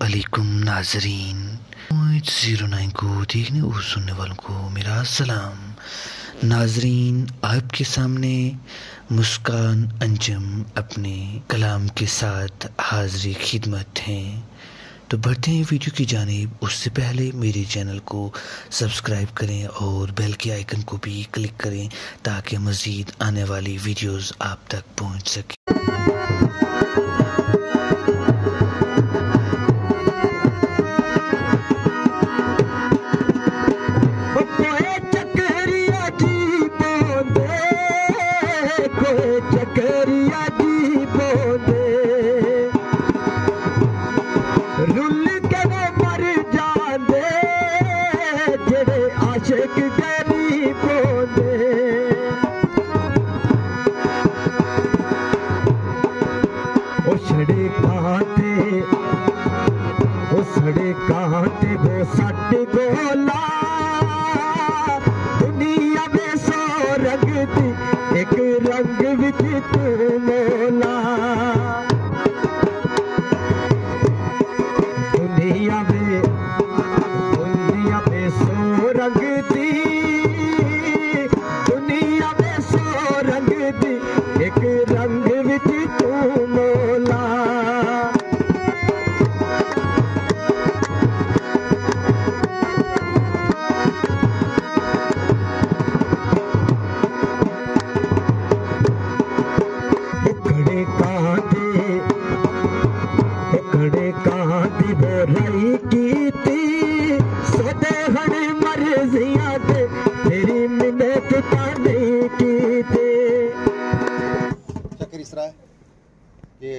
अलैकुम नाजरीन, 09 को देखने और सुनने वालों को मेरा सलाम। नाजरीन, आपके सामने मुस्कान अंजुम अपने कलाम के साथ हाज़िर खिदमत हैं। तो बढ़ते हैं वीडियो की जानिब। उससे पहले मेरे चैनल को सब्सक्राइब करें और बेल के आइकन को भी क्लिक करें ताकि मज़ीद आने वाली वीडियोस आप तक पहुंच सके। चकरिया जी बोले रुल के मर जाते जेड़े आशिक गरीब होंदे। ओ सड़े कहाँ ते वो सट गोला दुनिया में सो रंग दी एक रंग विच तू मोला। दुनिया में सो रंग दी, दुनिया में सो रंग दी एक रंग विच तू मोला। कहाँ दी बोराई की थी सोते हड़े मर्जियां दे तेरी मिन्नत नहीं की थी। चक्कर इस तरह है कि